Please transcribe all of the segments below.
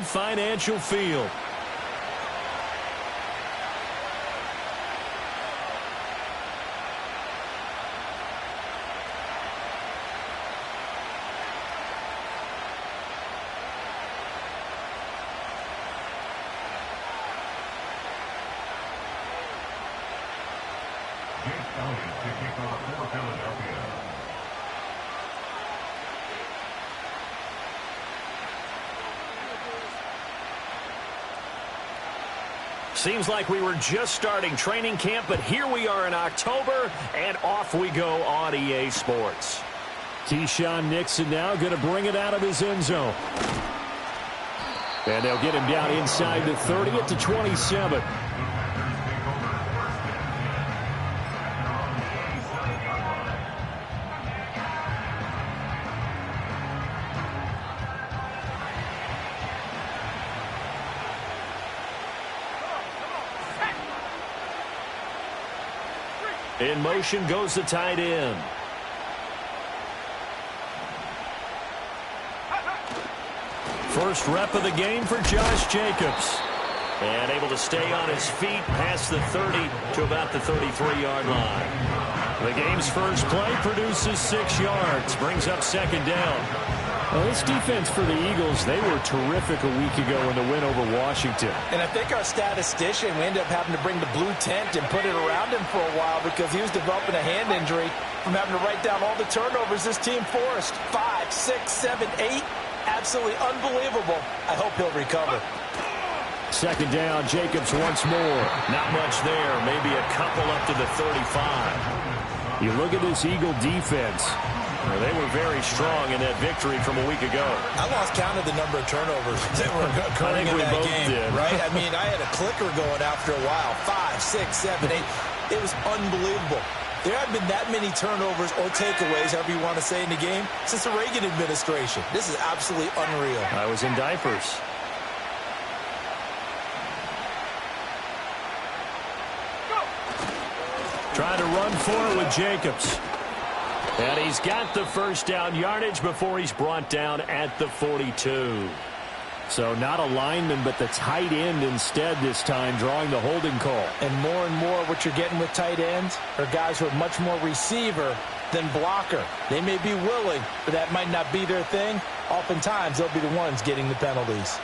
Financial Field. Seems like we were just starting training camp, but here we are in October, and off we go on EA Sports. Keyshawn Nixon now going to bring it out of his end zone. And they'll get him down inside the 30 at the 27. In motion goes the tight end. First rep of the game for Josh Jacobs. And able to stay on his feet past the 30 to about the 33-yard line. The game's first play produces 6 yards. Brings up second down. Well, this defense for the Eagles, they were terrific a week ago in the win over Washington. And I think our statistician, we ended up having to bring the blue tent and put it around him for a while because he was developing a hand injury from having to write down all the turnovers this team forced. 5, 6, 7, 8. Absolutely unbelievable. I hope he'll recover. Second down, Jacobs once more. Not much there. Maybe a couple up to the 35. You look at this Eagle defense. They were very strong in that victory from a week ago. I lost count of the number of turnovers that were occurring in that game. Did. Right? I mean, I had a clicker going after a while. 5, 6, 7, 8. It was unbelievable. There haven't been that many turnovers or takeaways, however you want to say, in the game since the Reagan administration. This is absolutely unreal. I was in diapers. Trying to run for it with Jacobs. And he's got the first down yardage before he's brought down at the 42. So not a lineman, but the tight end instead this time, drawing the holding call. And more what you're getting with tight ends are guys who are much more receiver than blocker. They may be willing, but that might not be their thing. Oftentimes, they'll be the ones getting the penalties.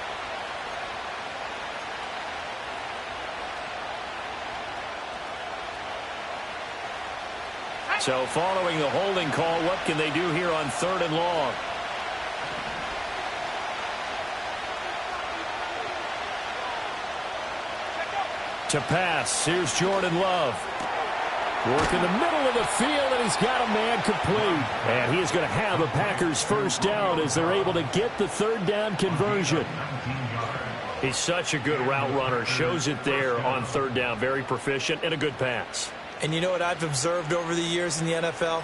So following the holding call, what can they do here on 3rd and long? To pass, here's Jordan Love. Work in the middle of the field, and he's got a man complete. And he is going to have a Packers first down as they're able to get the 3rd down conversion. He's such a good route runner. Shows it there on 3rd down. Very proficient and a good pass. And you know what I've observed over the years in the NFL?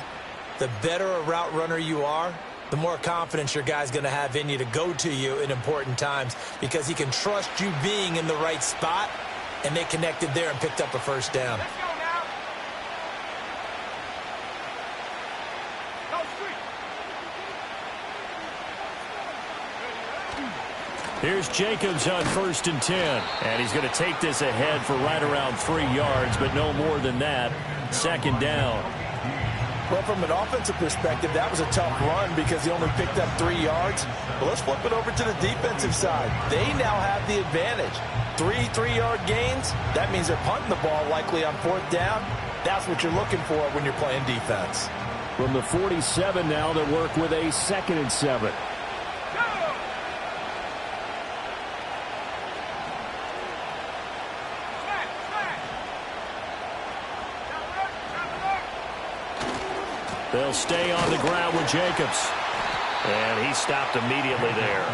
The better a route runner you are, the more confidence your guy's going to have in you to go to you in important times because he can trust you being in the right spot, and they connected there and picked up a first down. Here's Jacobs on 1st and 10. And he's going to take this ahead for right around 3 yards, but no more than that. 2nd down. Well, from an offensive perspective, that was a tough run because he only picked up 3 yards. But let's flip it over to the defensive side. They now have the advantage. 3 3-yard gains. That means they're punting the ball likely on 4th down. That's what you're looking for when you're playing defense. From the 47 now, they work with a 2nd and 7. They'll stay on the ground with Jacobs. And he stopped immediately there.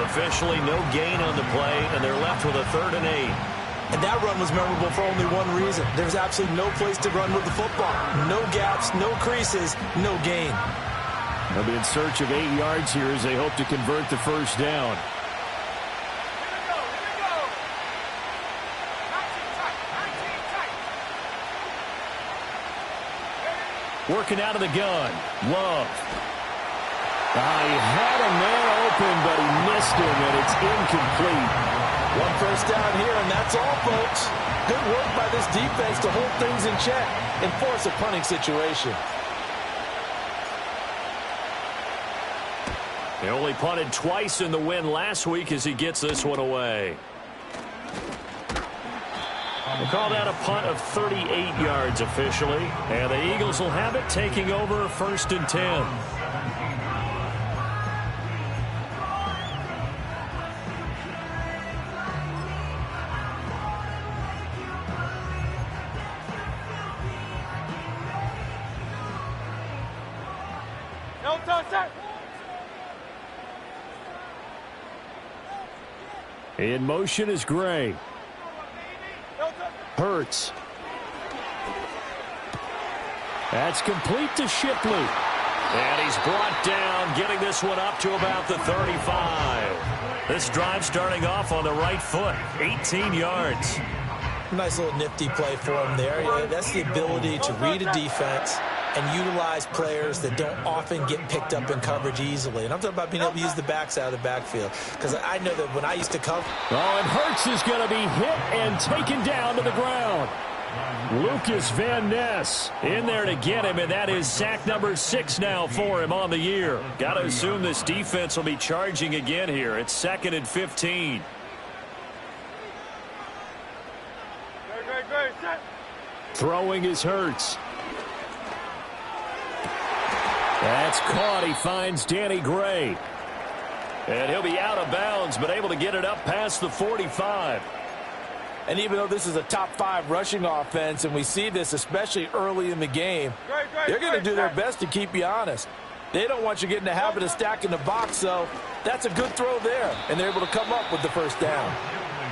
Officially no gain on the play, and they're left with a 3rd and 8. And that run was memorable for only one reason. There's absolutely no place to run with the football. No gaps, no creases, no gain. They'll be in search of 8 yards here as they hope to convert the first down. Working out of the gun. Love. He had a man open, but he missed him, and it's incomplete. One first down here, and that's all, folks. Good work by this defense to hold things in check and force a punting situation. He only punted twice in the win last week as he gets this one away. We'll call that a punt of 38 yards officially. And the Eagles will have it, taking over 1st and 10. In motion is Gray. Hurts. That's complete to Shipley. And he's brought down, getting this one up to about the 35. This drive starting off on the right foot, 18 yards. Nice little nifty play for him there. Yeah, that's the ability to read a defense and utilize players that don't often get picked up in coverage easily. And I'm talking about being able to use the backs out of the backfield. Because I know that when I used to cover... Oh, and Hurts is going to be hit and taken down to the ground. Lucas Van Ness in there to get him, and that is sack number 6 now for him on the year. Got to assume this defense will be charging again here. It's 2nd and 15. Throwing is Hurts. That's caught. He finds Danny Gray. And he'll be out of bounds, but able to get it up past the 45. And even though this is a top 5 rushing offense, and we see this especially early in the game, they're going to do their best to keep you honest. They don't want you getting the habit of stacking the box, so that's a good throw there. And they're able to come up with the first down.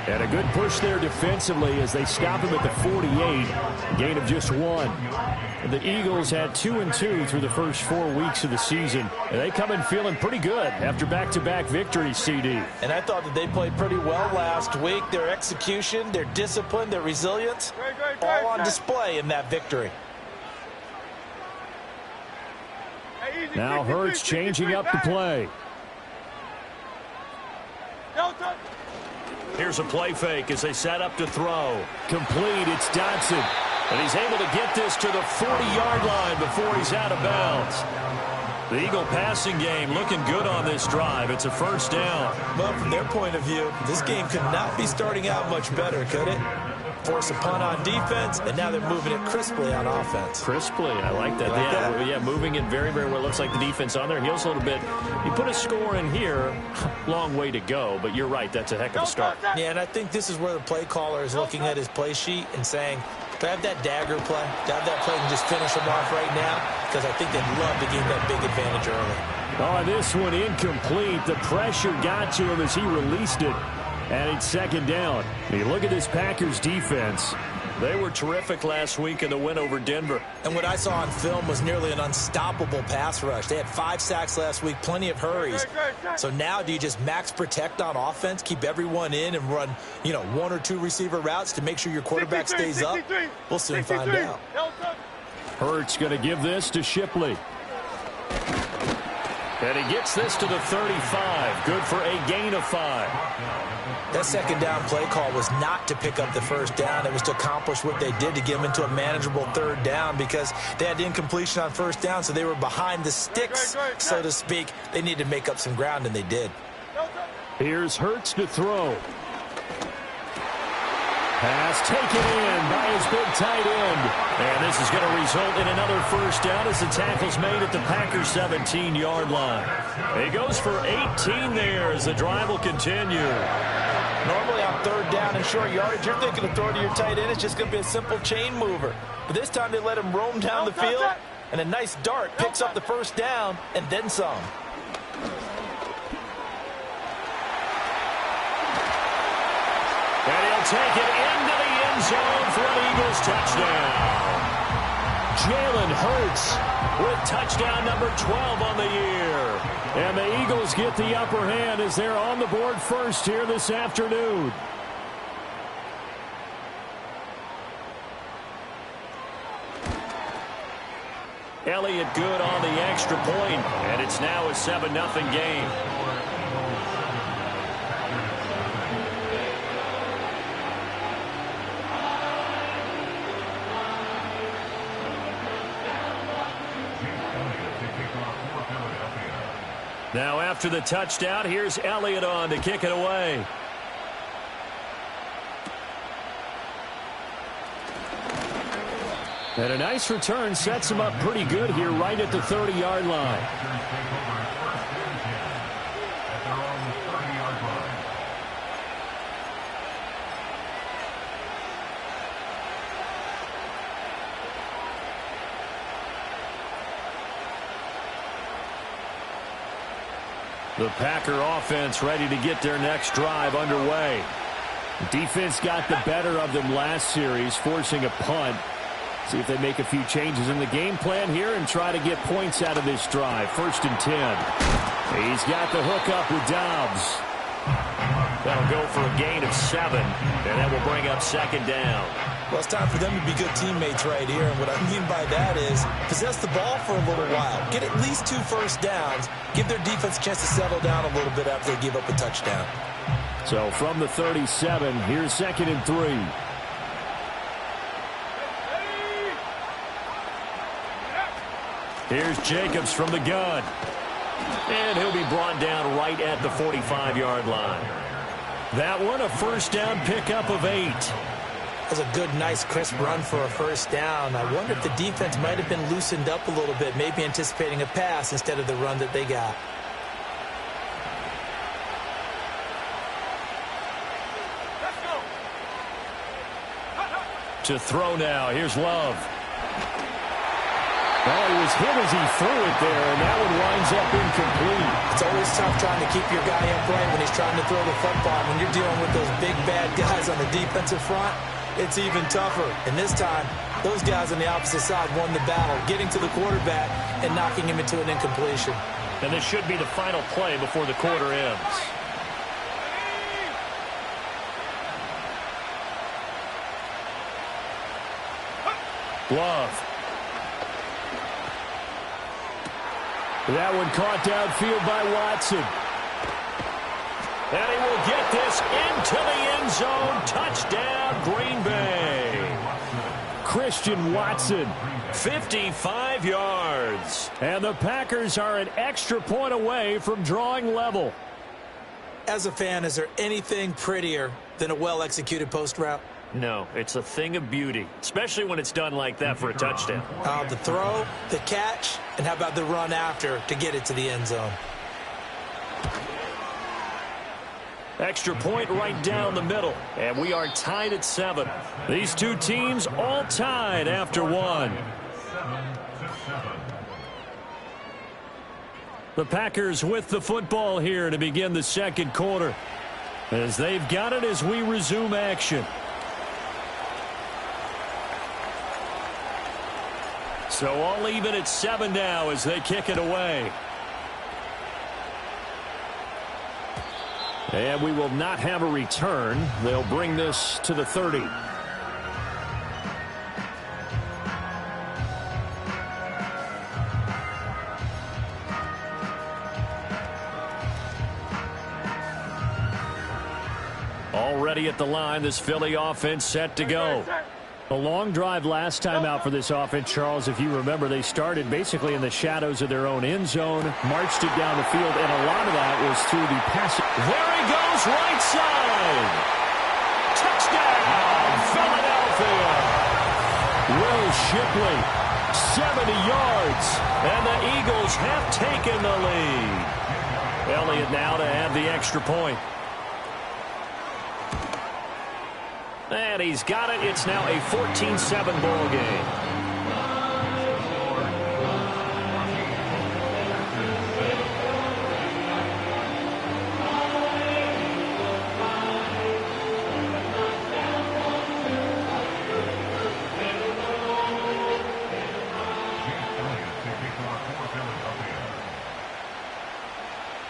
And a good push there defensively as they stop him at the 48. Gain of just 1. And the Eagles had 2-2 through the first 4 weeks of the season. And they come in feeling pretty good after back-to-back victories, CD. And I thought that they played pretty well last week. Their execution, their discipline, their resilience, all on display in that victory. Now Hurts changing up the play. Here's a play fake as they set up to throw. Complete, it's Dodson. And he's able to get this to the 40-yard line before he's out of bounds. The Eagle passing game looking good on this drive. It's a first down. Well, from their point of view, this game could not be starting out much better, could it? Force a punt on defense, and now they're moving it crisply on offense. Crisply, I like that. Yeah, moving it very, very well. Looks like the defense on there heals a little bit. You put a score in here, long way to go, but you're right, that's a heck of a start. Yeah, and I think this is where the play caller is looking at his play sheet and saying, do I have that dagger play? Do I have that play and just finish them off right now? Because I think they'd love to gain that big advantage early. Oh, this one incomplete. The pressure got to him as he released it. And it's second down. You look at this Packers defense. They were terrific last week in the win over Denver. And what I saw on film was nearly an unstoppable pass rush. They had 5 sacks last week, plenty of hurries. So now do you just max protect on offense, keep everyone in, and run, 1 or 2 receiver routes to make sure your quarterback stays up? We'll soon find out. Hurts going to give this to Shipley. And he gets this to the 35. Good for a gain of 5. That second down play call was not to pick up the first down. It was to accomplish what they did to get them into a manageable third down because they had incompletion on first down, so they were behind the sticks, so to speak. They needed to make up some ground, and they did. Here's Hurts to throw. Pass taken in by his big tight end. And this is going to result in another first down as the tackle's made at the Packers' 17-yard line. He goes for 18 there as the drive will continue. Normally on third down and short yardage, you're thinking of throwing to your tight end. It's just going to be a simple chain mover. But this time they let him roam down the field, and a nice dart picks up the first down and then some. And he'll take it into the end zone for an Eagles touchdown. Jalen Hurts with touchdown number 12 on the year. And the Eagles get the upper hand as they're on the board first here this afternoon. Elliott good on the extra point, and it's now a 7-0 game. Now after the touchdown, here's Elliott on to kick it away. And a nice return sets him up pretty good here right at the 30-yard line. The Packer offense ready to get their next drive underway. The defense got the better of them last series, forcing a punt. See if they make a few changes in the game plan here and try to get points out of this drive. 1st and 10. He's got the hook up with Dobbs. That'll go for a gain of 7, and that will bring up 2nd down. Well, it's time for them to be good teammates right here. And what I mean by that is possess the ball for a little while. Get at least 2 first downs. Give their defense a chance to settle down a little bit after they give up a touchdown. So from the 37, here's 2nd and 3. Here's Jacobs from the gun. And he'll be brought down right at the 45-yard line. That one, a first down pickup of 8. That was a good, nice, crisp run for a first down. I wonder if the defense might have been loosened up a little bit, maybe anticipating a pass instead of the run that they got. To throw now, here's Love. Oh, he was hit as he threw it there, and that one winds up incomplete. It's always tough trying to keep your guy upright when he's trying to throw the football. When you're dealing with those big, bad guys on the defensive front, it's even tougher. And this time, those guys on the opposite side won the battle, getting to the quarterback and knocking him into an incompletion. And this should be the final play before the quarter ends. Love. That one caught downfield by Watson. And he will get this into the end zone. Touchdown, Green Bay. Christian Watson, 55 yards. And the Packers are an extra point away from drawing level. As a fan, is there anything prettier than a well-executed post route? No, it's a thing of beauty, especially when it's done like that for a touchdown. The throw, the catch, and how about the run after to get it to the end zone? Extra point right down the middle, and we are tied at 7. These two teams all tied after 1. The Packers with the football here to begin the second quarter, as they've got it as we resume action. So all even at 7 now as they kick it away. And we will not have a return. They'll bring this to the 30. Already at the line, this Philly offense set to go. A long drive last time out for this offense, Charles. If you remember, they started basically in the shadows of their own end zone, marched it down the field, and a lot of that was through the passing. There he goes, right side. Touchdown, Philadelphia. Will Shipley, 70 yards, and the Eagles have taken the lead. Elliott now to add the extra point. And he's got it. It's now a 14-7 ball game.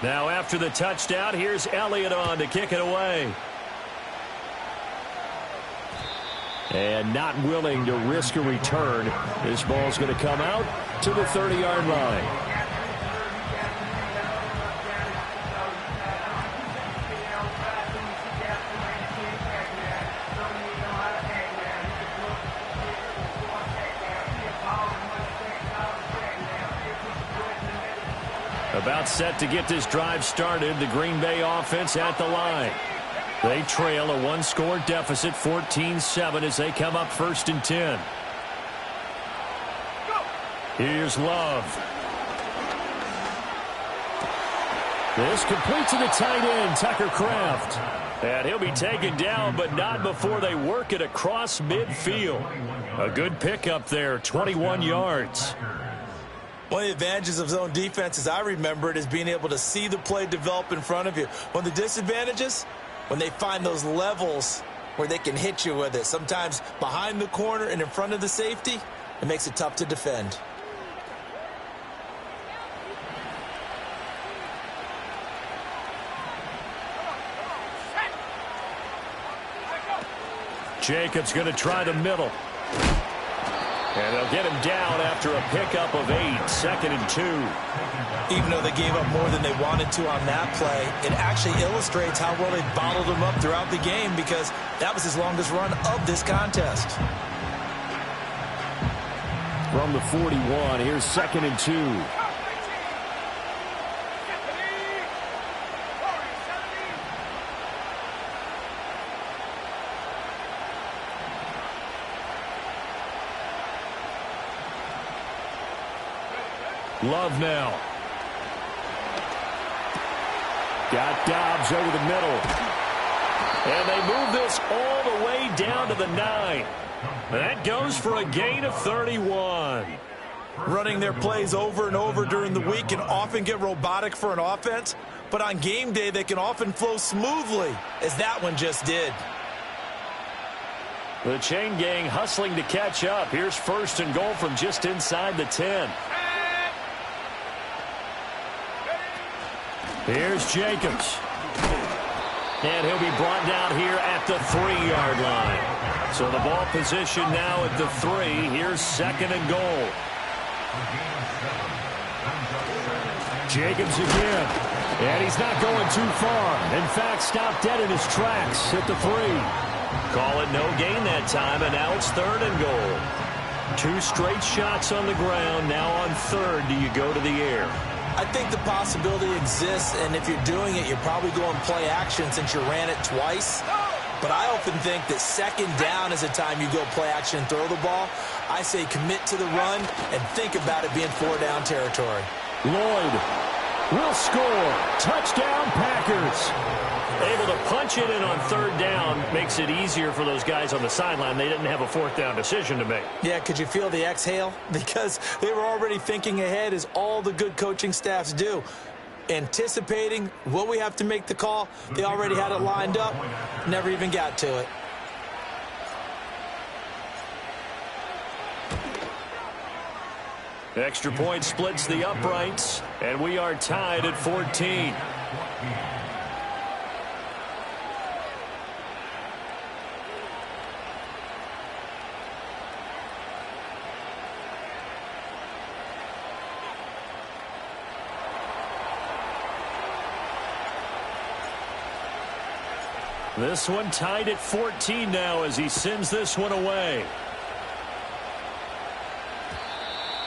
Now after the touchdown, here's Elliott on to kick it away. And not willing to risk a return. This ball's going to come out to the 30-yard line. A About set to get this drive started. The Green Bay offense at the line. They trail a one-score deficit, 14-7, as they come up 1st and 10. Here's Love. This completes to the tight end, Tucker Kraft. And he'll be taken down, but not before they work it across midfield. A good pickup there, 21 yards. One of the advantages of zone defense, as I remember it, is being able to see the play develop in front of you. One of the disadvantages, when they find those levels where they can hit you with it. Sometimes behind the corner and in front of the safety, it makes it tough to defend. Jacobs going to try the middle. And they'll get him down after a pickup of 8, 2nd and 2. Even though they gave up more than they wanted to on that play, it actually illustrates how well they bottled him up throughout the game, because that was his longest run of this contest. From the 41, here's 2nd and 2. Love now. Got Dobbs over the middle. And they move this all the way down to the 9. That goes for a gain of 31. Running their plays over and over during the week can often get robotic for an offense, but on game day they can often flow smoothly, as that one just did. The chain gang hustling to catch up. Here's 1st and goal from just inside the 10. Here's Jacobs. And he'll be brought down here at the 3-yard line. So the ball position now at the 3. Here's 2nd and goal. Jacobs again. And he's not going too far. In fact, stopped dead in his tracks at the 3. Call it no gain that time, and now it's 3rd and goal. 2 straight shots on the ground. Now on 3rd, do you go to the air? I think the possibility exists, and if you're doing it, you're probably going play action since you ran it twice. But I often think that 2nd down is the time you go play action and throw the ball. I say commit to the run and think about it being 4-down territory. Lloyd will score. Touchdown, Packers. Able to punch it in on 3rd down makes it easier for those guys on the sideline. They didn't have a 4th down decision to make. Yeah, could you feel the exhale? Because they were already thinking ahead, as all the good coaching staffs do. Anticipating, will we have to make the call? They already had it lined up. Never even got to it. Extra point splits the uprights, and we are tied at 14. This one tied at 14 now as he sends this one away.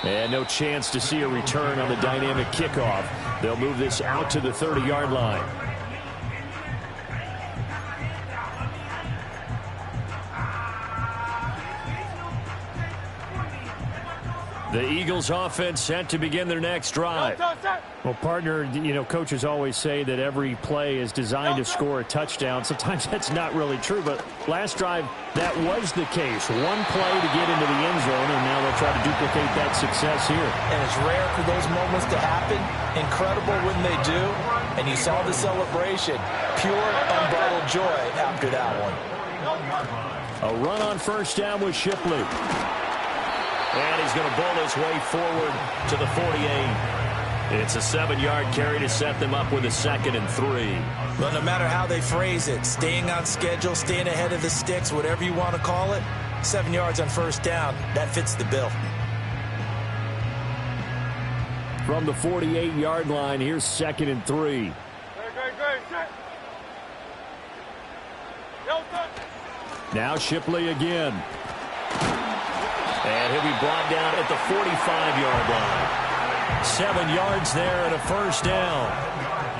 And no chance to see a return on the dynamic kickoff. They'll move this out to the 30-yard line. The Eagles offense set to begin their next drive. Well, partner, you know, coaches always say that every play is designed to score a touchdown. Sometimes that's not really true, but last drive, that was the case. One play to get into the end zone, and now they'll try to duplicate that success here. And it's rare for those moments to happen. Incredible when they do. And you saw the celebration. Pure, unbridled joy after that one. A run on 1st down with Shipley. And he's going to bull his way forward to the 48. It's a 7-yard carry to set them up with a 2nd and 3. Well, no matter how they phrase it, staying on schedule, staying ahead of the sticks, whatever you want to call it, 7 yards on 1st down, that fits the bill. From the 48-yard line, here's 2nd and 3. Now Shipley again. And he'll be brought down at the 45-yard line. 7 yards there and a first down.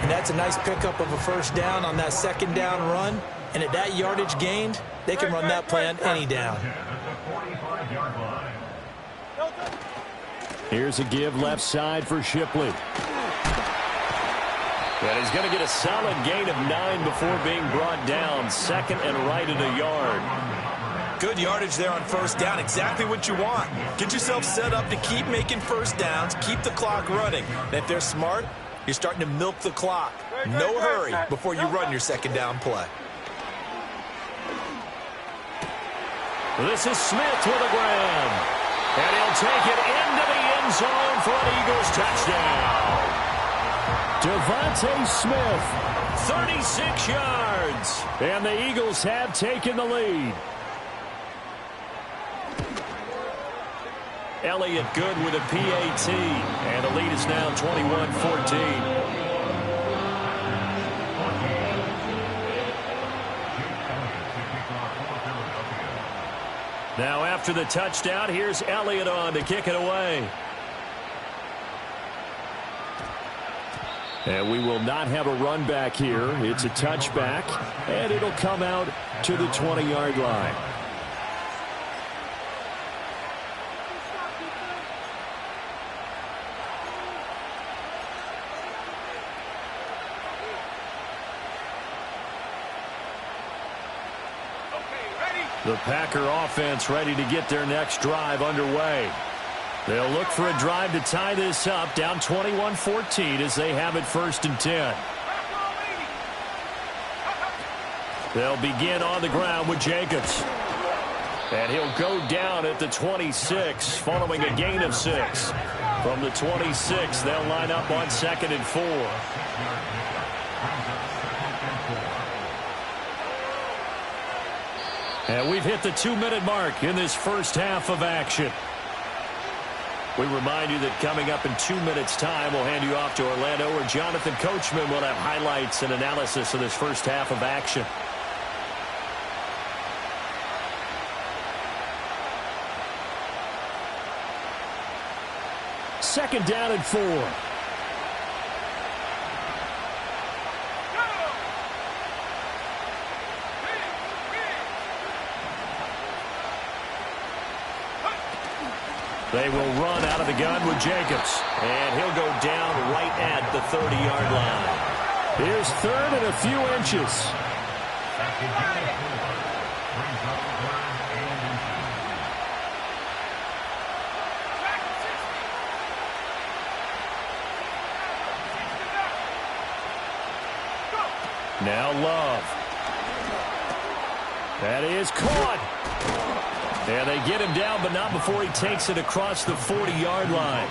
And that's a nice pickup of a first down on that second down run. And at that yardage gained, they can run that play on any down. Here's a give left side for Shipley. And he's going to get a solid gain of 9 before being brought down. Second and right at a yard. Good yardage there on first down. Exactly what you want. Get yourself set up to keep making first downs. Keep the clock running. And if they're smart, you're starting to milk the clock. No hurry before you run your second down play. This is Smith with a grab. And he'll take it into the end zone for an Eagles touchdown. Devontae Smith. 36 yards. And the Eagles have taken the lead. Elliott good with a PAT. And the lead is now 21-14. Now after the touchdown, here's Elliott on to kick it away. And we will not have a run back here. It's a touchback, and it'll come out to the 20-yard line. The Packer offense ready to get their next drive underway. They'll look for a drive to tie this up, down 21-14 as they have it 1st and 10. They'll begin on the ground with Jacobs. And he'll go down at the 26 following a gain of 6. From the 26, they'll line up on 2nd and 4. And we've hit the 2-minute mark in this first half of action. We remind you that coming up in 2 minutes' time, we'll hand you off to Orlando, where Jonathan Coachman will have highlights and analysis of this first half of action. Second down and 4. They will run out of the gun with Jacobs. And he'll go down right at the 30-yard line. Here's 3rd and a few inches. Now Love. That is caught. And they get him down, but not before he takes it across the 40-yard line.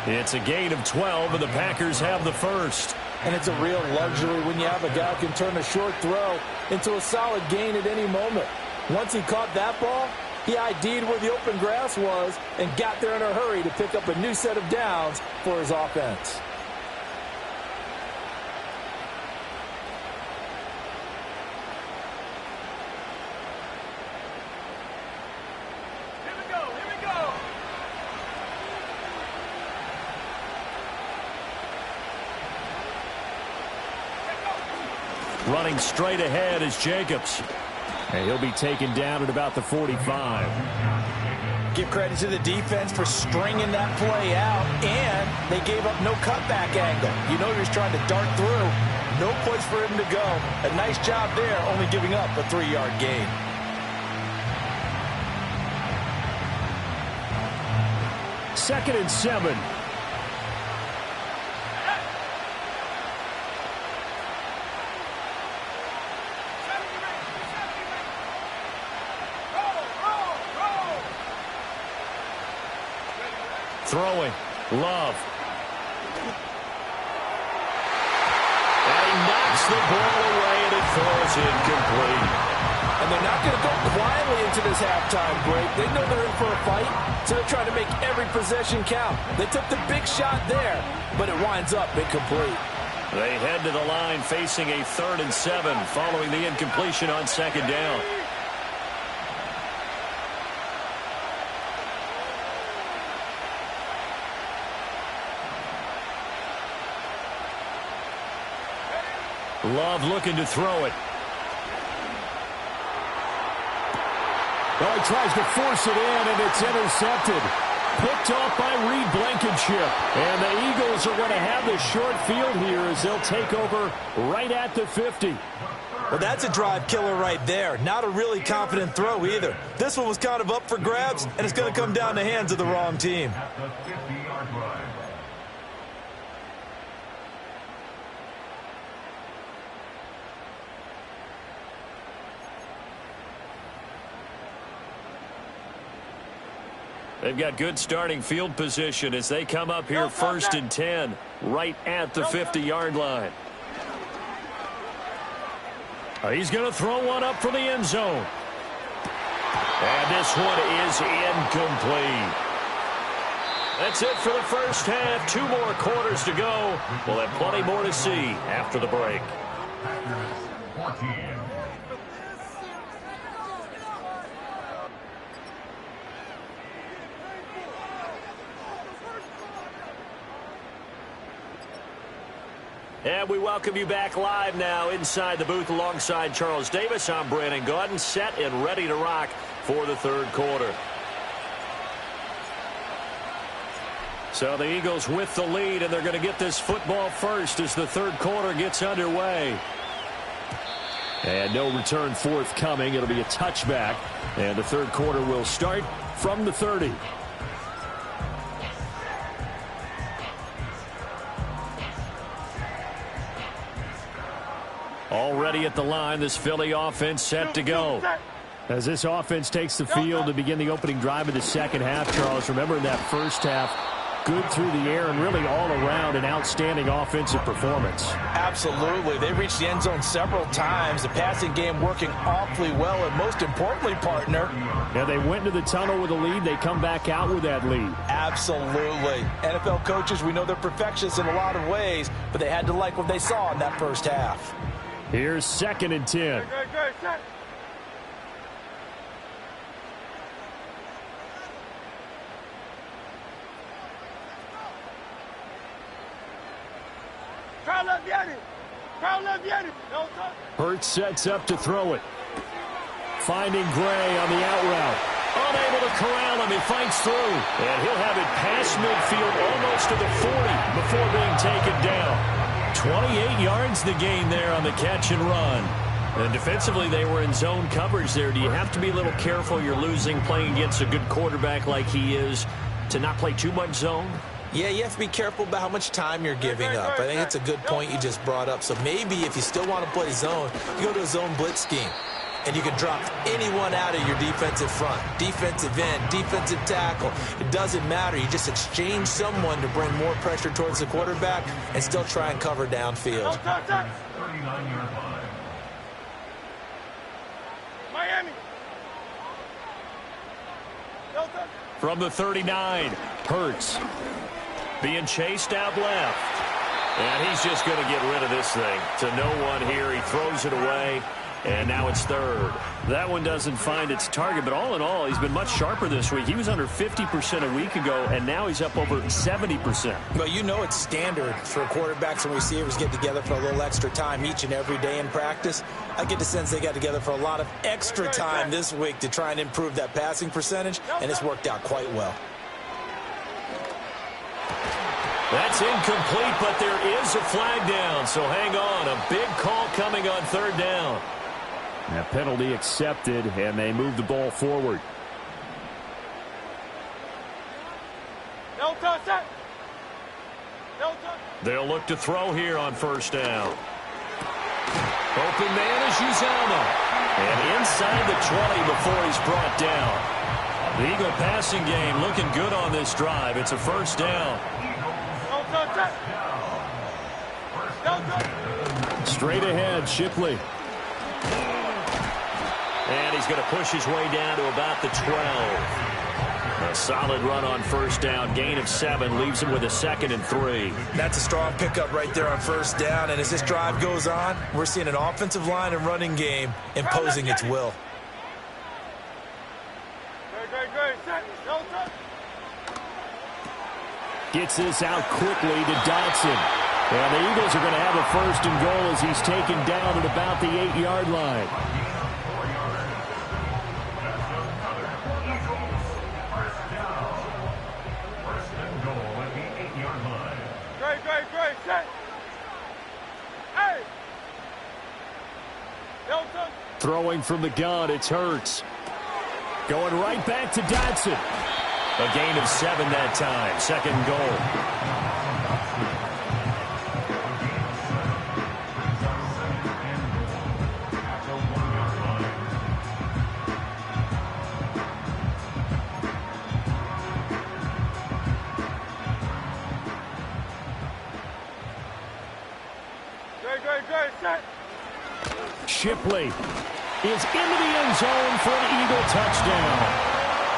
It's a gain of 12, and the Packers have the first. And it's a real luxury when you have a guy who can turn a short throw into a solid gain at any moment. Once he caught that ball, he ID'd where the open grass was and got there in a hurry to pick up a new set of downs for his offense. Running straight ahead is Jacobs. And he'll be taken down at about the 45. Give credit to the defense for stringing that play out, and they gave up no cutback angle. You know he was trying to dart through. No place for him to go. A nice job there, only giving up a 3-yard gain. Second and 7. Throwing. Love. And he knocks the ball away, and it falls incomplete. And they're not going to go quietly into this halftime break. They know they're in for a fight, so they're trying to make every possession count. They took the big shot there, but it winds up incomplete. They head to the line facing a 3rd and 7 following the incompletion on 2nd down. Love looking to throw it. Well, he tries to force it in, and it's intercepted. Picked off by Reed Blankenship. And the Eagles are going to have the short field here as they'll take over right at the 50. Well, that's a drive killer right there. Not a really confident throw either. This one was kind of up for grabs, and it's going to come down the hands of the wrong team. They've got good starting field position as they come up here 1st and 10, right at the 50-yard line. He's going to throw one up for the end zone. And this one is incomplete. That's it for the first half. 2 more quarters to go. We'll have plenty more to see after the break. And we welcome you back live now inside the booth alongside Charles Davis. I'm Brandon Gaudin, set and ready to rock for the third quarter. So the Eagles with the lead, and they're going to get this football first as the third quarter gets underway. And no return forthcoming. It'll be a touchback, and the third quarter will start from the 30. Already at the line, this Philly offense set to go. As this offense takes the field to begin the opening drive of the second half, Charles, remember in that first half, good through the air and really all around an outstanding offensive performance. Absolutely. They reached the end zone several times. The passing game working awfully well, and most importantly, partner. Yeah, they went into the tunnel with a lead. They come back out with that lead. Absolutely. NFL coaches, we know they're perfectionists in a lot of ways, but they had to like what they saw in that first half. Here's 2nd and 10. Hurts sets up to throw it. Finding Gray on the out route. Unable to corral him. He fights through. And he'll have it past midfield almost to the 40 before being taken down. 28 yards the gain there on the catch and run. And defensively, they were in zone coverage there. Do you have to be a little careful? You're losing playing against a good quarterback like he is to not play too much zone? Yeah, you have to be careful about how much time you're giving up. I think it's a good point you just brought up. So maybe if you still want to play zone, you go to a zone blitz scheme. And you can drop anyone out of your defensive front, defensive end, defensive tackle. It doesn't matter. You just exchange someone to bring more pressure towards the quarterback and still try and cover downfield. Miami. From the 39, Hurts being chased out left. And he's just going to get rid of this thing to no one here. He throws it away. And now it's third. That one doesn't find its target, but all in all, he's been much sharper this week. He was under 50% a week ago, and now he's up over 70%. Well, you know it's standard for quarterbacks and receivers get together for a little extra time each and every day in practice. I get the sense they got together for a lot of extra time this week to try and improve that passing percentage, and it's worked out quite well. That's incomplete, but there is a flag down, so hang on. A big call coming on third down. That penalty accepted, and they move the ball forward. They'll look to throw here on first down. Open man is Uzama. And inside the 20 before he's brought down. The Eagle passing game looking good on this drive. It's a first down. Straight ahead, Shipley. And he's going to push his way down to about the 12. A solid run on first down. Gain of 7 leaves him with a 2nd and 3. That's a strong pickup right there on first down. And as this drive goes on, we're seeing an offensive line and running game imposing its will. Gets this out quickly to Dotson. And the Eagles are going to have a 1st and goal as he's taken down at about the 8-yard line. Throwing from the gun, it's Hurts. Going right back to Dotson. A gain of 7 that time. 2nd goal. Shipley is into the end zone for an Eagle touchdown.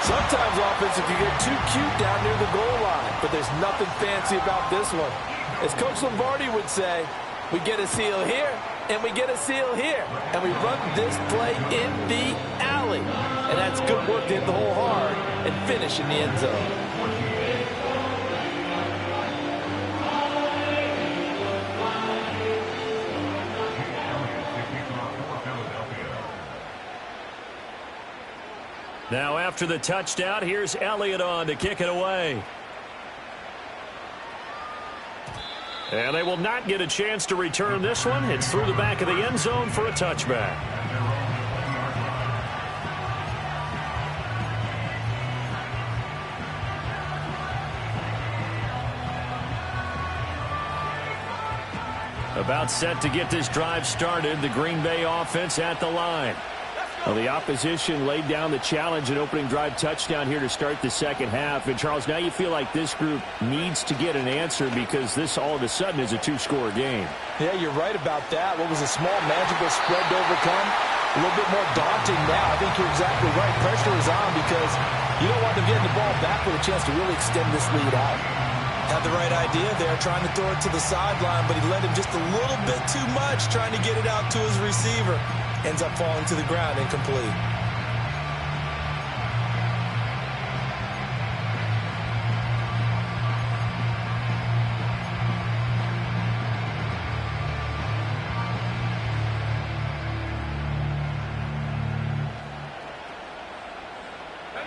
Sometimes offense, if you get too cute down near the goal line, but there's nothing fancy about this one. As Coach Lombardi would say, we get a seal here, and we get a seal here, and we run this play in the alley. And that's good work to hit the hole hard and finish in the end zone. Now after the touchdown, here's Elliott on to kick it away. And they will not get a chance to return this one. It's through the back of the end zone for a touchback. About set to get this drive started. The Green Bay offense at the line. Well, the opposition laid down the challenge and opening drive touchdown here to start the 2nd half. And, Charles, now you feel like this group needs to get an answer because this all of a sudden is a 2-score game. Yeah, you're right about that. What was a small, magical spread to overcome? A little bit more daunting now. I think you're exactly right. Pressure is on because you don't want them getting the ball back with a chance to really extend this lead out. Had the right idea there, trying to throw it to the sideline, but he let him just a little bit too much, trying to get it out to his receiver. Ends up falling to the ground, incomplete.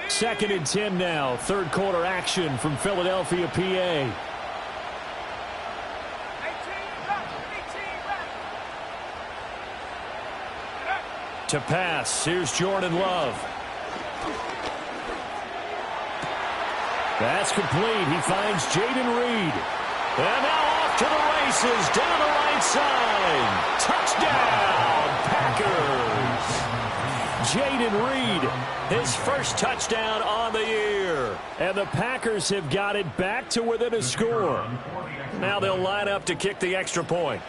Second and 10 now. 3rd quarter action from Philadelphia, PA. To pass, here's Jordan Love. That's complete. He finds Jaden Reed. And now off to the races, down the right side. Touchdown, Packers. Jaden Reed, his first touchdown on the year. And the Packers have got it back to within a score. Now they'll line up to kick the extra point.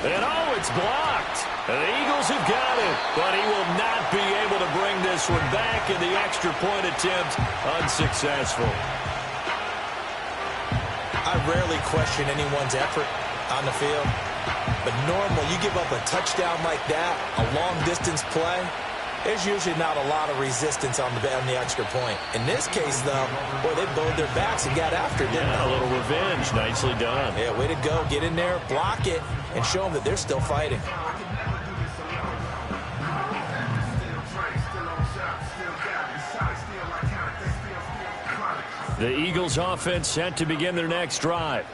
And oh, it's blocked. The Eagles have got it, but he will not be able to bring this one back, and the extra point attempt unsuccessful. I rarely question anyone's effort on the field, but normally you give up a touchdown like that, a long-distance play, there's usually not a lot of resistance on the extra point. In this case, though, boy, they bowed their backs and got after it, didn't they? A little revenge. Nicely done. Yeah, way to go. Get in there, block it, and show them that they're still fighting. The Eagles offense set to begin their next drive.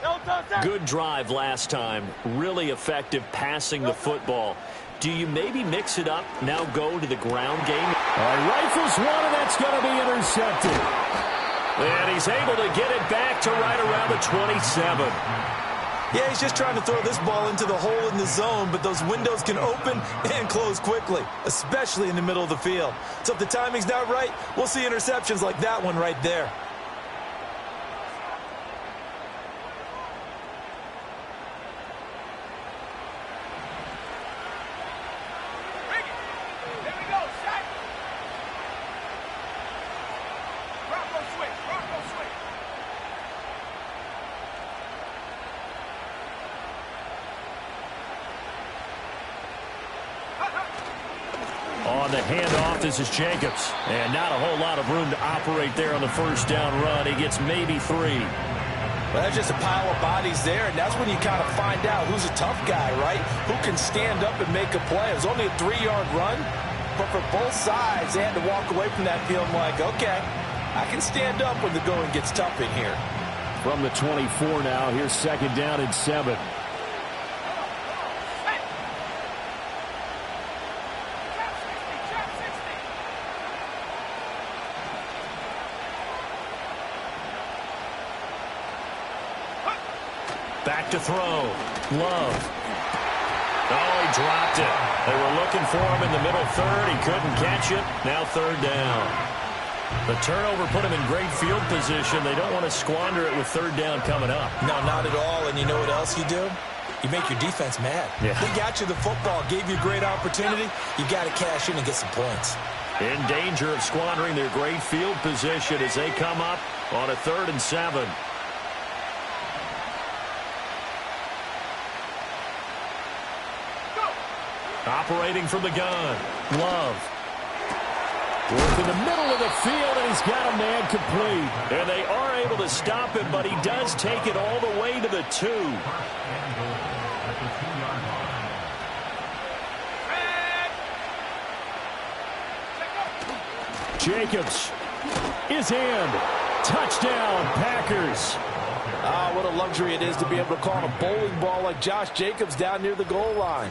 Good drive last time. Really effective passing the football. Do you maybe mix it up, now go to the ground game? Rifles one, and that's going to be intercepted. And he's able to get it back to right around the 27. Yeah, he's just trying to throw this ball into the hole in the zone, but those windows can open and close quickly, especially in the middle of the field. So if the timing's not right, we'll see interceptions like that one right there. On the handoff, this is Jacobs. And not a whole lot of room to operate there on the first down run. He gets maybe 3. Well, that's just a pile of bodies there, and that's when you kind of find out who's a tough guy, right? Who can stand up and make a play. It was only a 3-yard run, but for both sides, they had to walk away from that feeling like, okay, I can stand up when the going gets tough in here. From the 24 now, here's 2nd down and 7. Back to throw. Love. Oh, he dropped it. They were looking for him in the middle third. He couldn't catch it. Now 3rd down. The turnover put him in great field position. They don't want to squander it with 3rd down coming up. No, not at all. And you know what else you do? You make your defense mad. Yeah. They got you the football, gave you a great opportunity. You got to cash in and get some points. In danger of squandering their great field position as they come up on a 3rd and 7. Operating from the gun. Love. Work in the middle of the field, and he's got a man complete. And they are able to stop him, but he does take it all the way to the 2. Jacobs is in. Touchdown, Packers. What a luxury it is to be able to call a bowling ball like Josh Jacobs down near the goal line.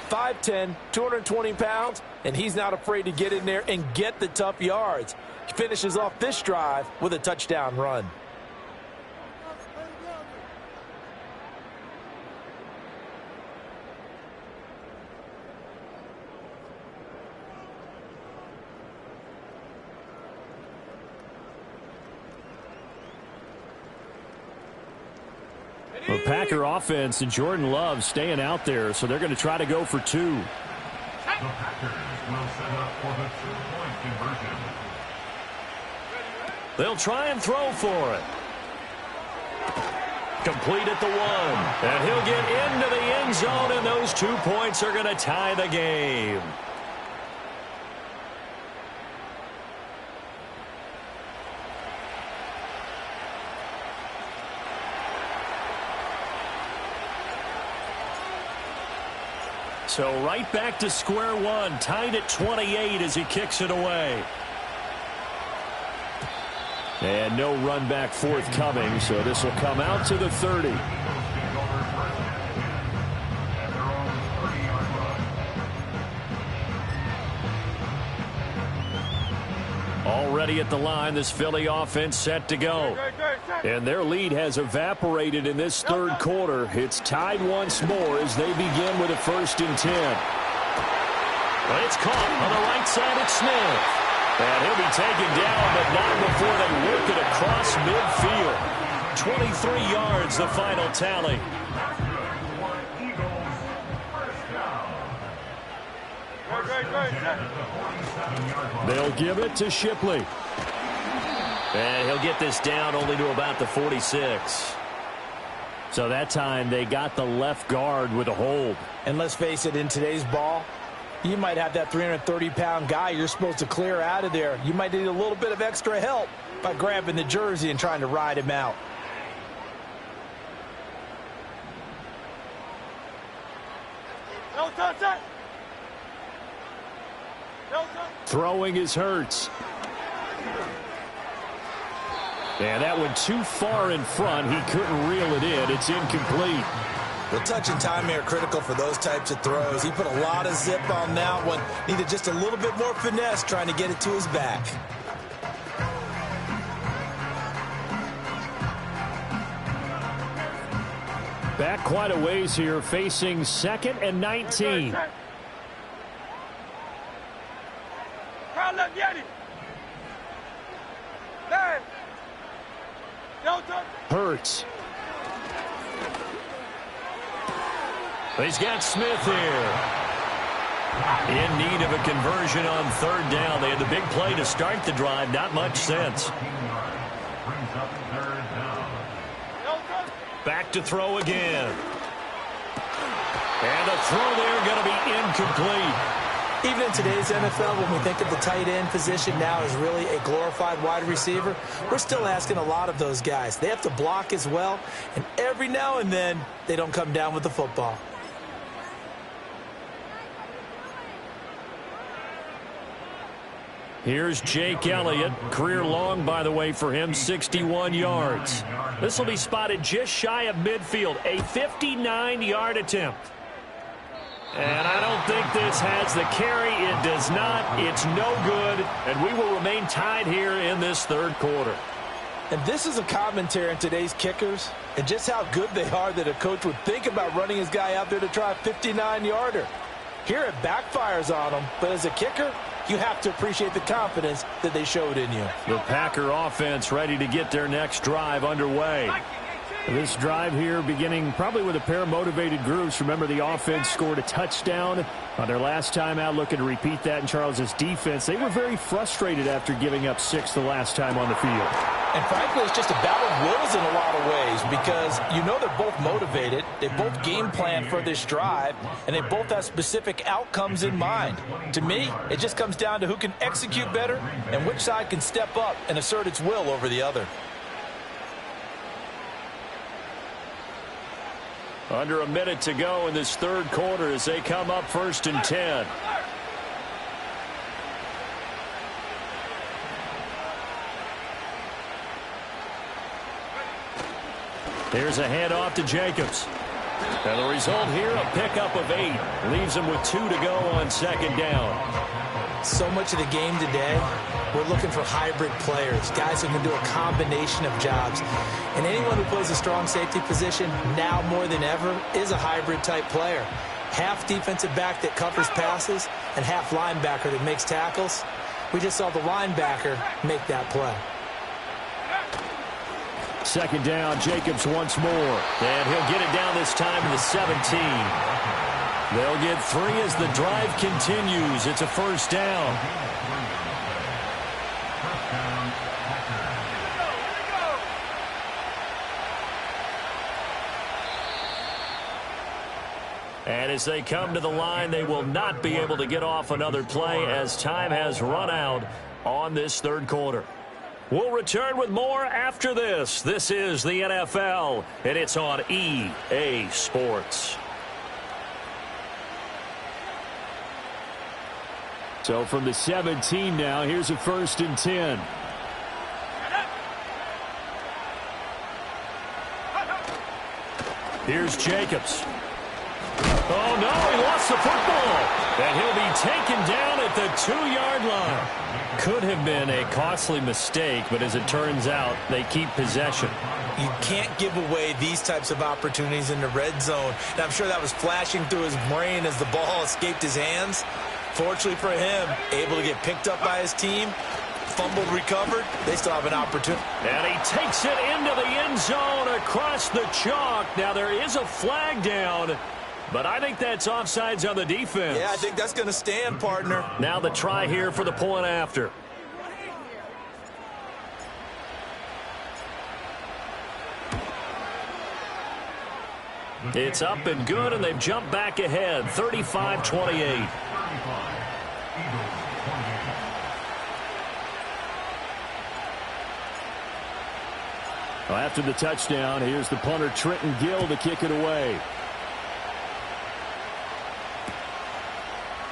5'10", 220 pounds, and he's not afraid to get in there and get the tough yards. He finishes off this drive with a touchdown run. The Packer offense and Jordan Love staying out there, so they're going to try to go for 2. The Packers will set up for the 2-point conversion. They'll try and throw for it. Complete at the 1. And he'll get into the end zone, and those 2 points are going to tie the game. So right back to square one, tied at 28 as he kicks it away. And no run back forthcoming, so this will come out to the 30. Already at the line, this Philly offense set to go. And their lead has evaporated in this 3rd quarter. It's tied once more as they begin with a 1st and 10. But it's caught on the right side at Smith. And he'll be taken down, but not before they work it across midfield. 23 yards, the final tally. They'll give it to Shipley. And he'll get this down only to about the 46. So that time they got the left guard with a hold. And let's face it, in today's ball, you might have that 330-pound guy you're supposed to clear out of there. You might need a little bit of extra help by grabbing the jersey and trying to ride him out. Throwing is Hurts. And that one too far in front. He couldn't reel it in. It's incomplete. Well, touch and time are critical for those types of throws. He put a lot of zip on that one. Needed just a little bit more finesse trying to get it to his back. Back quite a ways here, facing 2nd and 19. Hurts. He's got Smith here. In need of a conversion on 3rd down. They had the big play to start the drive. Not much sense. Back to throw again. And the throw there going to be incomplete. Even in today's NFL, when we think of the tight end position now as really a glorified wide receiver, we're still asking a lot of those guys. They have to block as well, and every now and then, they don't come down with the football. Here's Jake Elliott. Career long, by the way, for him, 61 yards. This will be spotted just shy of midfield, a 59-yard attempt. And I don't think this has the carry. It does not. It's no good. And we will remain tied here in this third quarter. And this is a commentary on today's kickers and just how good they are that a coach would think about running his guy out there to try a 59-yarder. Here it backfires on him, but as a kicker, you have to appreciate the confidence that they showed in you. The Packer offense ready to get their next drive underway. This drive here beginning probably with a pair of motivated groups. Remember, the offense scored a touchdown on their last time out, looking to repeat that in Charles's defense. They were very frustrated after giving up 6 the last time on the field. And frankly, it's just a battle of wills in a lot of ways because you know they're both motivated. They both game plan for this drive, and they both have specific outcomes in mind. To me, it just comes down to who can execute better and which side can step up and assert its will over the other. Under a minute to go in this third quarter as they come up 1st and 10. Here's a handoff to Jacobs. And the result here, a pickup of 8. Leaves them with 2 to go on 2nd down. So much of the game today, we're looking for hybrid players, guys who can do a combination of jobs. And anyone who plays a strong safety position, now more than ever, is a hybrid-type player. Half defensive back that covers passes and half linebacker that makes tackles. We just saw the linebacker make that play. 2nd down, Jacobs once more. And he'll get it down this time to the 17. They'll get 3 as the drive continues. It's a 1st down. And as they come to the line, they will not be able to get off another play as time has run out on this third quarter. We'll return with more after this. This is the NFL, and it's on EA Sports. So from the 17 now, here's a 1st and 10. Here's Jacobs. Oh, no, he lost the football. And he'll be taken down at the 2-yard line. Could have been a costly mistake, but as it turns out, they keep possession. You can't give away these types of opportunities in the red zone. And I'm sure that was flashing through his brain as the ball escaped his hands. Fortunately for him, able to get picked up by his team, fumbled, recovered, they still have an opportunity. And he takes it into the end zone across the chalk. Now there is a flag down, but I think that's offsides on the defense. Yeah, I think that's going to stand, partner. Now the try here for the point after. It's up and good, and they've jumped back ahead, 35-28. Well, after the touchdown, here's the punter, Trenton Gill, to kick it away.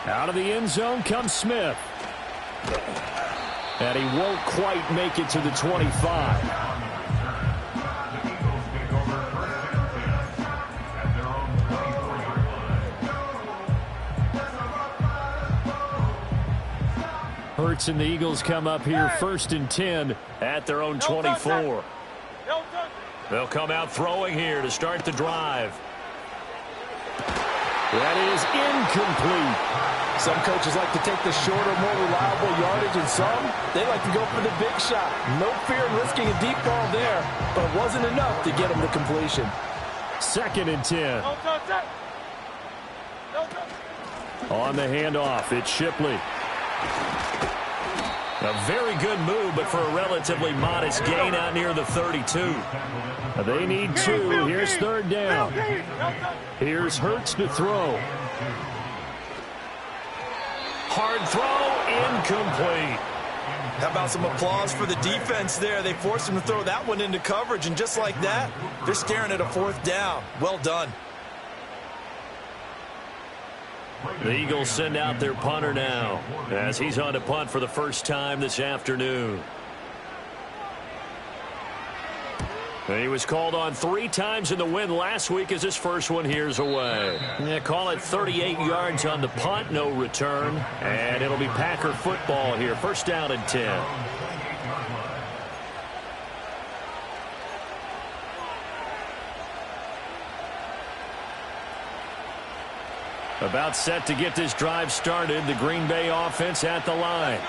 Out of the end zone comes Smith. And he won't quite make it to the 25. Hurts and the Eagles come up here 1st and 10 at their own 24. They'll come out throwing here to start the drive. That is incomplete. Some coaches like to take the shorter, more reliable yardage, and some, they like to go for the big shot. No fear in risking a deep ball there, but it wasn't enough to get them to completion. 2nd and 10. On the handoff, it's Shipley. A very good move, but for a relatively modest gain out near the 32. They need 2. Here's 3rd down. hard throw, incomplete. How about some applause for the defense there? They forced him to throw that one into coverage, and just like that, they're staring at a 4th down. Well done. The Eagles send out their punter now as he's on to punt for the first time this afternoon. He was called on 3 times in the win last week as his first one here's away. Yeah, call it 38 yards on the punt, no return. And it'll be Packer football here. First down and 10. About set to get this drive started. The Green Bay offense at the line.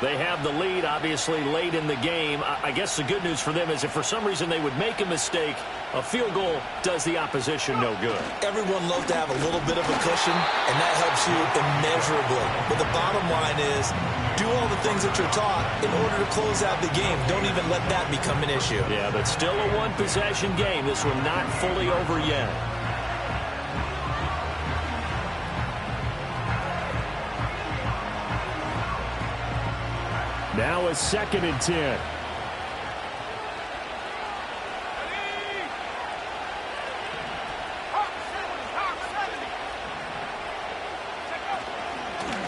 They have the lead, obviously, late in the game. I guess the good news for them is if for some reason they would make a mistake, a field goal does the opposition no good. Everyone loves to have a little bit of a cushion, and that helps you immeasurably. But the bottom line is, do all the things that you're taught in order to close out the game. Don't even let that become an issue. Yeah, but still a one-possession game. This one not fully over yet. Now a 2nd and 10.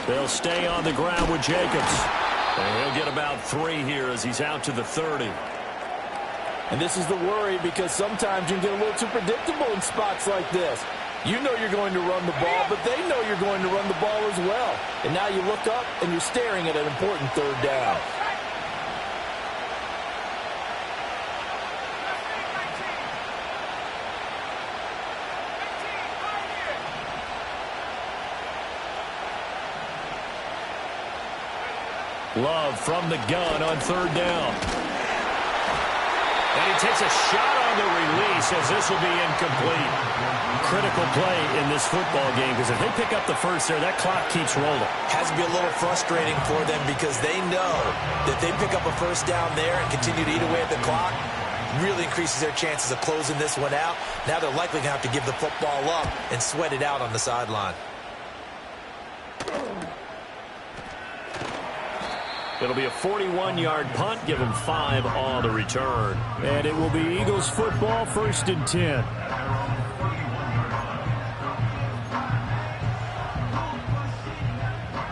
They'll stay on the ground with Jacobs. And he'll get about 3 here as he's out to the 30. And this is the worry because sometimes you can get a little too predictable in spots like this. You know you're going to run the ball, but they know you're going to run the ball as well. And now you look up and you're staring at an important 3rd down. Love from the gun on 3rd down. And he takes a shot on the release as this will be incomplete. Critical play in this football game because if they pick up the first there, that clock keeps rolling. Has to be a little frustrating for them because they know that they pick up a 1st down there and continue to eat away at the clock, really increases their chances of closing this one out. Now they're likely going to have to give the football up and sweat it out on the sideline. It'll be a 41-yard punt, give him 5 on the return. And it will be Eagles football, 1st and 10.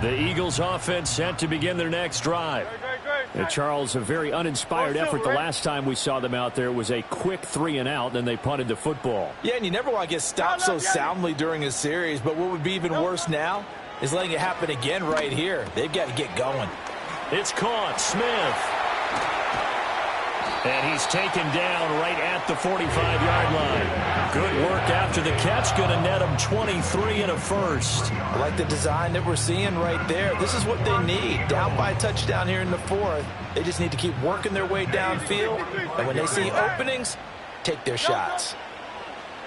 The Eagles offense set to begin their next drive. Charles, a very uninspired effort the last time we saw them out there was a quick 3 and out, then they punted the football. Yeah, and you never want to get stopped so soundly during a series, but what would be even worse now is letting it happen again right here. They've got to get going. It's caught. Smith. And he's taken down right at the 45-yard line. Good work after the catch. Going to net him 23 and a first. I like the design that we're seeing right there. This is what they need. Down by a touchdown here in the 4th. They just need to keep working their way downfield. And when they see openings, take their shots.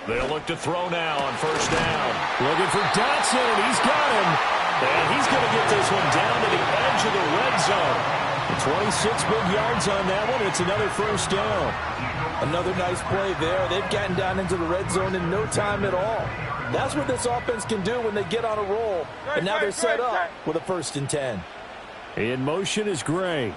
They'll look to throw now on 1st down. Looking for Dotson, and he's got him. And he's going to get this one down to the edge of the red zone. 26 big yards on that one. It's another 1st down. Another nice play there. They've gotten down into the red zone in no time at all. That's what this offense can do when they get on a roll. And now they're set up with a 1st and 10. In motion is Gray.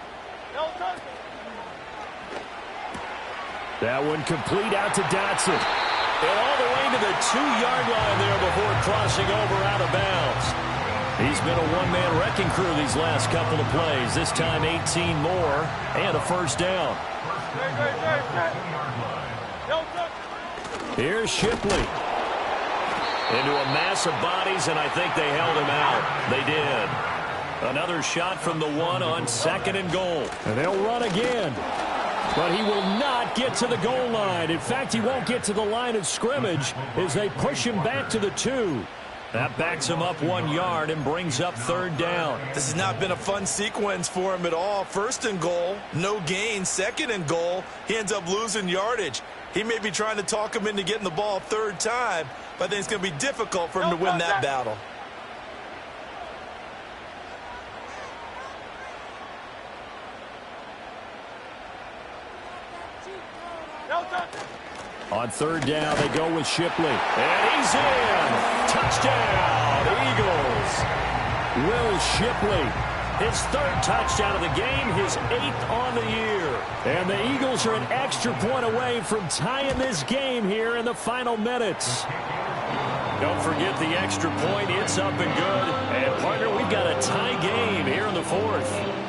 That one complete out to Dotson. And all the way to the 2-yard line there before crossing over out of bounds. He's been a one-man wrecking crew these last couple of plays. This time 18 more and a 1st down. Here's Shipley. Into a mass of bodies, and I think they held him out. They did. Another shot from the 1 on 2nd and goal. And they'll run again. But he will not get to the goal line. In fact, he won't get to the line of scrimmage as they push him back to the 2. That backs him up 1 yard and brings up 3rd down. This has not been a fun sequence for him at all. 1st and goal, no gain. 2nd and goal, he ends up losing yardage. He may be trying to talk him into getting the ball 3rd time, but I think it's going to be difficult for him to win that battle. On 3rd down, they go with Shipley. And he's in. Touchdown, Eagles. Michael Shipley. His third touchdown of the game, his 8th on the year. And the Eagles are an extra point away from tying this game here in the final minutes. Don't forget the extra point. It's up and good. And, partner, we've got a tie game here in the 4th.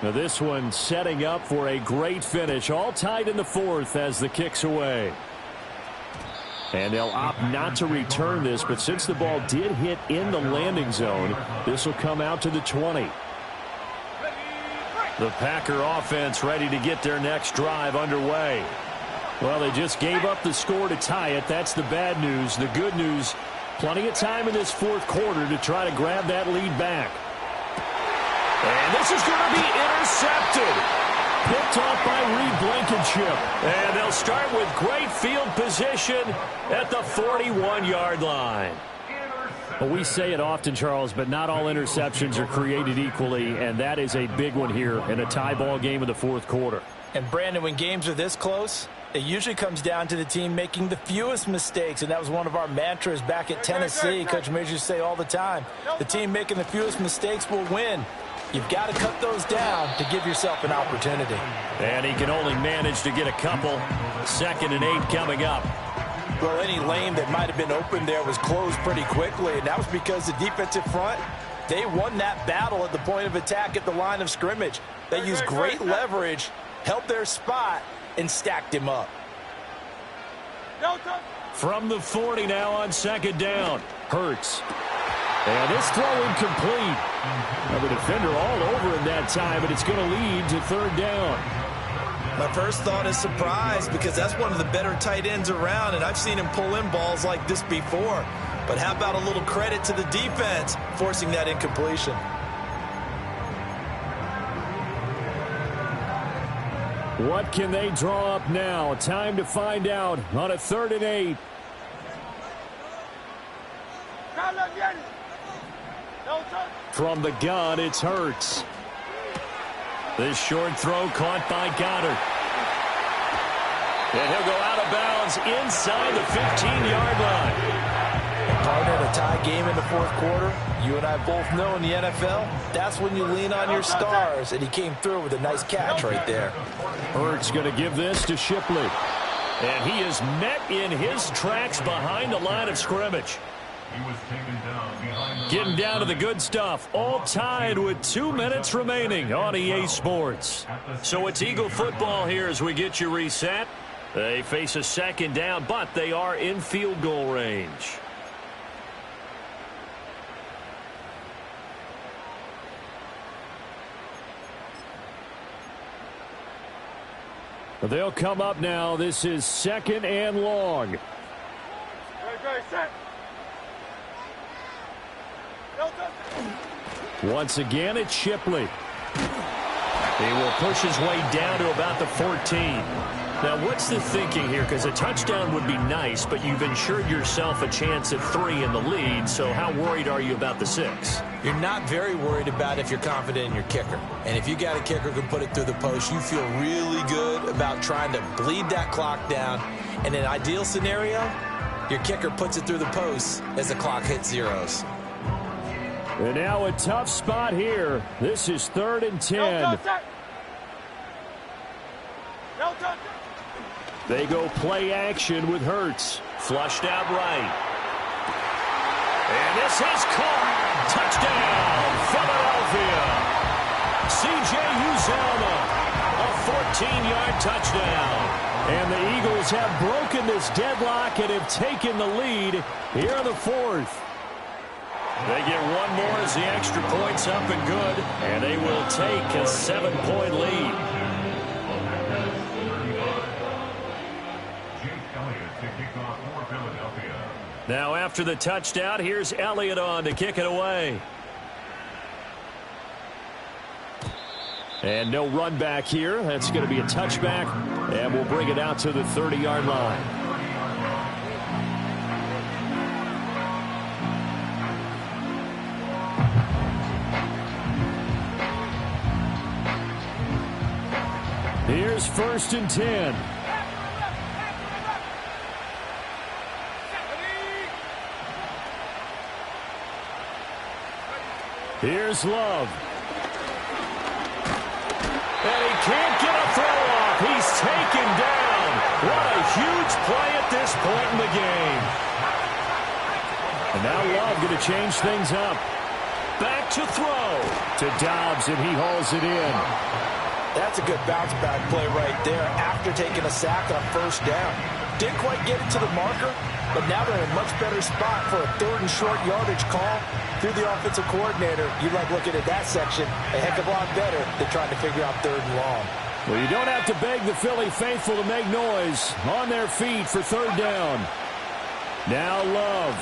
Now this one setting up for a great finish. All tied in the 4th as the kick's away. And they'll opt not to return this, but since the ball did hit in the landing zone, this will come out to the 20. The Packer offense ready to get their next drive underway. Well, they just gave up the score to tie it. That's the bad news. The good news, plenty of time in this 4th quarter to try to grab that lead back. And this is going to be intercepted. Picked off by Reed Blankenship. And they'll start with great field position at the 41-yard line. Well, we say it often, Charles, but not all interceptions are created equally, and that is a big one here in a tie ball game in the 4th quarter. And, Brandon, when games are this close, it usually comes down to the team making the fewest mistakes, and that was one of our mantras back at Tennessee. Coach Majors used to say all the time, the team making the fewest mistakes will win. You've got to cut those down to give yourself an opportunity. And he can only manage to get a couple. 2nd and 8 coming up. Well, any lane that might have been open there was closed pretty quickly, and that was because the defensive front, they won that battle at the point of attack at the line of scrimmage. They used great leverage, held their spot, and stacked him up. From the 40 now on 2nd down. Hurts. And this throw incomplete. The defender all over him that time, but it's going to lead to 3rd down. My first thought is surprise, because that's one of the better tight ends around, and I've seen him pull in balls like this before. But how about a little credit to the defense forcing that incompletion? What can they draw up now? Time to find out on a 3rd and 8. From the gun, it's Hurts. This short throw caught by Goddard. And he'll go out of bounds inside the 15-yard line. Partner, in a tie game in the 4th quarter, you and I both know in the NFL, that's when you lean on your stars, and he came through with a nice catch right there. Hurts going to give this to Shipley. And he is met in his tracks behind the line of scrimmage. He was taken down behind the Getting down to the good stuff. All tied with 2 minutes remaining on EA Sports. So it's Eagle football here as we get you reset. They face a 2nd down, but they are in field goal range. They'll come up now. This is 2nd and long. Once again, it's Shipley. He will push his way down to about the 14. Now, what's the thinking here? Because a touchdown would be nice, but you've ensured yourself a chance at 3 in the lead, so how worried are you about the 6? You're not very worried about if you're confident in your kicker. And if you got a kicker who can put it through the post, you feel really good about trying to bleed that clock down. In an ideal scenario, your kicker puts it through the post as the clock hits zeros. And now a tough spot here. This is 3rd and 10. They go play action with Hurts. Flushed out right. And this is caught. Touchdown, Philadelphia. C.J. Uzomah, a 14-yard touchdown. And the Eagles have broken this deadlock and have taken the lead here in the 4th. They get one more as the extra point's up and good, and they will take a 7-point lead. Now after the touchdown, here's Elliott on to kick it away. And no run back here. That's going to be a touchback, and we'll bring it out to the 30-yard line. Here's 1st and 10. Here's Love. And he can't get a throw off. He's taken down. What a huge play at this point in the game. And now Love going to change things up. Back to throw. To Dobbs, and he hauls it in. That's a good bounce-back play right there after taking a sack on first down. Didn't quite get it to the marker, but now they're in a much better spot for a 3rd and short yardage call. Through the offensive coordinator, you like looking at that section a heck of a lot better than trying to figure out 3rd and long. Well, you don't have to beg the Philly faithful to make noise. On their feet for 3rd down. Now Love.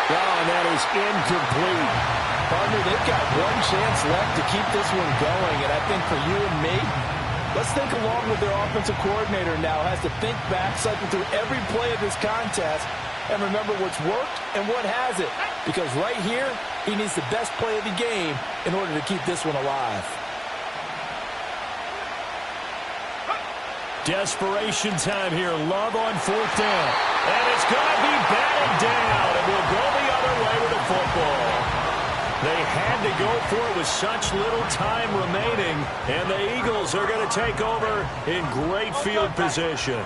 Oh, and that is incomplete. Partner, they've got one chance left to keep this one going, and I think for you and me, let's think along with their offensive coordinator now. Has to think back, cycle through every play of this contest, and remember what's worked and what hasn't. Because right here, he needs the best play of the game in order to keep this one alive. Desperation time here. Love on 4th down. And it's going to be batted down, and we'll go the other way with the football. They had to go for it with such little time remaining, and the Eagles are going to take over in great field position.